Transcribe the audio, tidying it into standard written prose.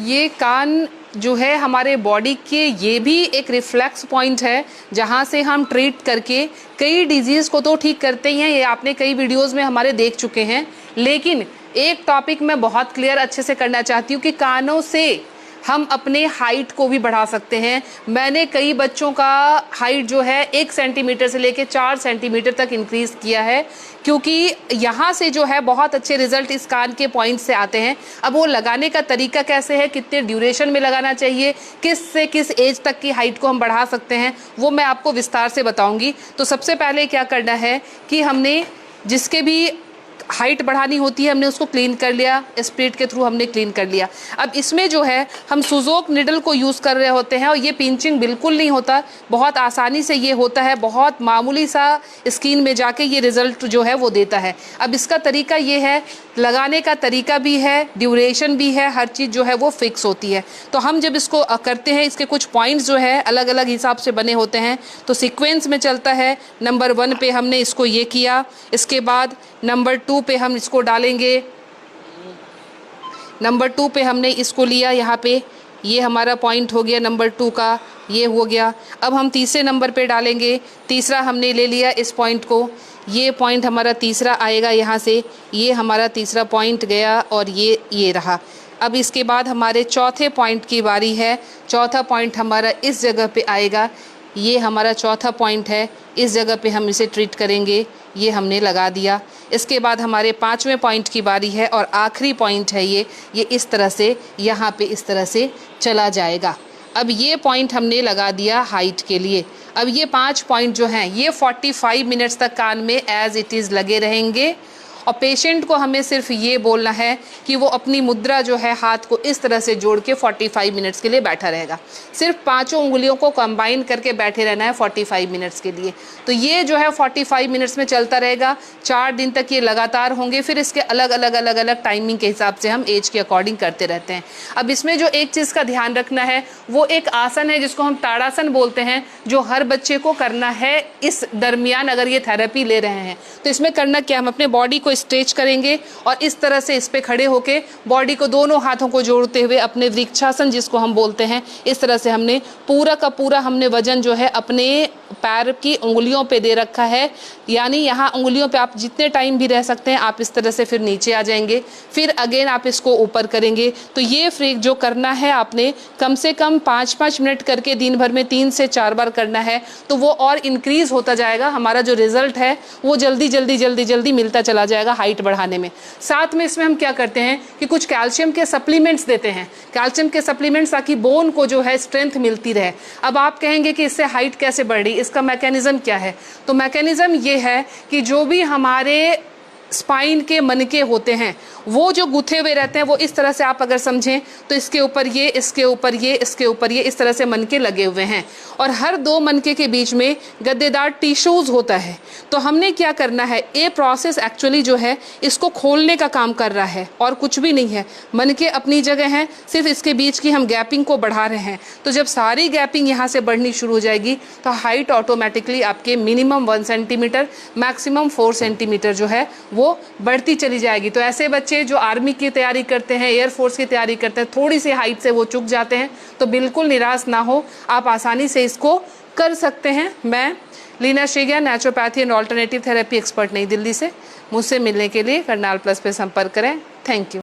ये कान जो है हमारे बॉडी के, ये भी एक रिफ्लेक्स पॉइंट है जहाँ से हम ट्रीट करके कई डिजीज़ को तो ठीक करते ही हैं, ये आपने कई वीडियोस में हमारे देख चुके हैं। लेकिन एक टॉपिक मैं बहुत क्लियर अच्छे से करना चाहती हूँ कि कानों से हम अपने हाइट को भी बढ़ा सकते हैं। मैंने कई बच्चों का हाइट जो है 1 सेंटीमीटर से लेके 4 सेंटीमीटर तक इंक्रीज़ किया है, क्योंकि यहाँ से जो है बहुत अच्छे रिजल्ट इस कान के पॉइंट से आते हैं। अब वो लगाने का तरीका कैसे है, कितने ड्यूरेशन में लगाना चाहिए, किस से किस एज तक की हाइट को हम बढ़ा सकते हैं, वो मैं आपको विस्तार से बताऊँगी। तो सबसे पहले क्या करना है कि हमने जिसके भी हाइट बढ़ानी होती है हमने उसको क्लीन कर लिया, स्प्रिट के थ्रू हमने क्लीन कर लिया। अब इसमें जो है हम सुजोक निडल को यूज़ कर रहे होते हैं और ये पिंचिंग बिल्कुल नहीं होता, बहुत आसानी से ये होता है, बहुत मामूली सा स्किन में जाके ये रिज़ल्ट जो है वो देता है। अब इसका तरीका ये है, लगाने का तरीका भी है, ड्यूरेशन भी है, हर चीज़ जो है वो फिक्स होती है। तो हम जब इसको करते हैं, इसके कुछ पॉइंट्स जो है अलग अलग हिसाब से बने होते हैं, तो सीक्वेंस में चलता है। नंबर 1 पे हमने इसको ये किया, इसके बाद नंबर 2 पे हम इसको डालेंगे, नंबर 2 पे हमने इसको लिया, यहाँ पे ये हमारा पॉइंट हो गया नंबर 2 का, ये हो गया। अब हम तीसरे नंबर पे डालेंगे, तीसरा हमने ले लिया इस पॉइंट को, ये पॉइंट हमारा तीसरा आएगा यहाँ से, ये हमारा तीसरा पॉइंट गया और ये रहा। अब इसके बाद हमारे चौथे पॉइंट की बारी है, चौथा पॉइंट हमारा इस जगह पे आएगा, ये हमारा चौथा पॉइंट है, इस जगह पे हम इसे ट्रीट करेंगे, ये हमने लगा दिया। इसके बाद हमारे 5वें पॉइंट की बारी है और आखिरी पॉइंट है ये इस तरह से यहाँ पे इस तरह से चला जाएगा। अब ये पॉइंट हमने लगा दिया हाइट के लिए। अब ये 5 पॉइंट जो हैं ये 45 मिनट्स तक कान में एज इट इज़ लगे रहेंगे और पेशेंट को हमें सिर्फ ये बोलना है कि वो अपनी मुद्रा जो है हाथ को इस तरह से जोड़ के 45 मिनट्स के लिए बैठा रहेगा। सिर्फ 5 उंगलियों को कंबाइन करके बैठे रहना है 45 मिनट्स के लिए। तो ये जो है 45 मिनट्स में चलता रहेगा, 4 दिन तक ये लगातार होंगे। फिर इसके अलग अलग टाइमिंग के हिसाब से हम एज के अकॉर्डिंग करते रहते हैं। अब इसमें जो एक चीज़ का ध्यान रखना है वो एक आसन है जिसको हम ताड़ासन बोलते हैं, जो हर बच्चे को करना है इस दरमियान अगर ये थेरेपी ले रहे हैं। तो इसमें करना क्या, हम अपने बॉडी को स्ट्रेच करेंगे और इस तरह से इस पे खड़े होके बॉडी को दोनों हाथों को जोड़ते हुए अपने वृक्षासन जिसको हम बोलते हैं, इस तरह से हमने पूरा का पूरा हमने वजन जो है अपने पैर की उंगलियों पे दे रखा है। यानी यहाँ उंगलियों पे आप जितने टाइम भी रह सकते हैं, आप इस तरह से फिर नीचे आ जाएंगे, फिर अगेन आप इसको ऊपर करेंगे। तो ये फ्रीक जो करना है आपने कम से कम 5-5 मिनट करके दिन भर में 3 से 4 बार करना है, तो वो और इंक्रीज होता जाएगा। हमारा जो रिजल्ट है वो जल्दी मिलता चला जाएगा हाइट बढ़ाने में। साथ में इसमें हम क्या करते हैं कि कुछ कैल्शियम के सप्लीमेंट्स देते हैं, कैल्शियम के सप्लीमेंट्स, ताकि बोन को जो है स्ट्रेंथ मिलती रहे। अब आप कहेंगे कि इससे हाइट कैसे बढ़ रही, इसका मैकेनिज्म क्या है? तो मैकेनिज्म ये है कि जो भी हमारे स्पाइन के मनके होते हैं वो जो गुथे हुए रहते हैं, वो इस तरह से आप अगर समझें तो इसके ऊपर ये, इसके ऊपर ये, इसके ऊपर ये, इस तरह से मनके लगे हुए हैं और हर 2 मनके के बीच में गद्देदार टिश्यूज होता है। तो हमने क्या करना है, ये प्रोसेस एक्चुअली जो है इसको खोलने का काम कर रहा है और कुछ भी नहीं है। मनके अपनी जगह हैं, सिर्फ इसके बीच की हम गैपिंग को बढ़ा रहे हैं। तो जब सारी गैपिंग यहाँ से बढ़नी शुरू हो जाएगी तो हाइट ऑटोमेटिकली आपके मिनिमम 1 सेंटीमीटर, मैक्सिमम 4 सेंटीमीटर जो है वो बढ़ती चली जाएगी। तो ऐसे बच्चे जो आर्मी की तैयारी करते हैं, एयरफोर्स की तैयारी करते हैं, थोड़ी सी हाइट से वो चूक जाते हैं, तो बिल्कुल निराश ना हो, आप आसानी से इसको कर सकते हैं। मैं Leena Shreegyan, naturopathy and alternative therapy expert, Nai Delhi से। मुझसे मिलने के लिए करनाल प्लस पे संपर्क करें। Thank you.